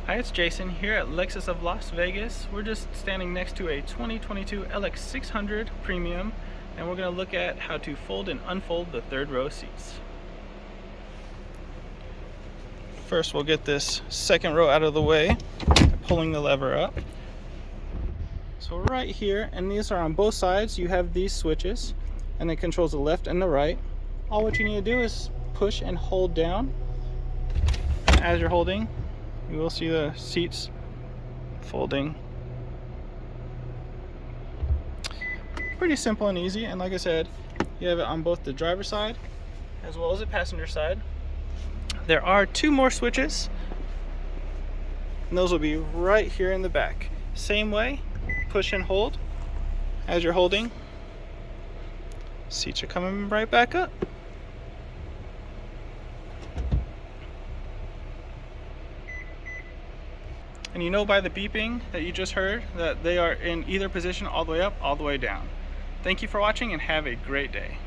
Hi, it's Jason here at Lexus of Las Vegas. We're just standing next to a 2022 LX600 Premium, and we're going to look at how to fold and unfold the third row seats. First, we'll get this second row out of the way by pulling the lever up. So right here, and these are on both sides, you have these switches, and it controls the left and the right. All what you need to do is push and hold down. As you're holding, you will see the seats folding. Pretty simple and easy, and like I said, you have it on both the driver's side as well as the passenger side. There are two more switches, and those will be right here in the back. Same way, push and hold. As you're holding, seats are coming right back up. And you know by the beeping that you just heard that they are in either position, all the way up, all the way down. Thank you for watching and have a great day.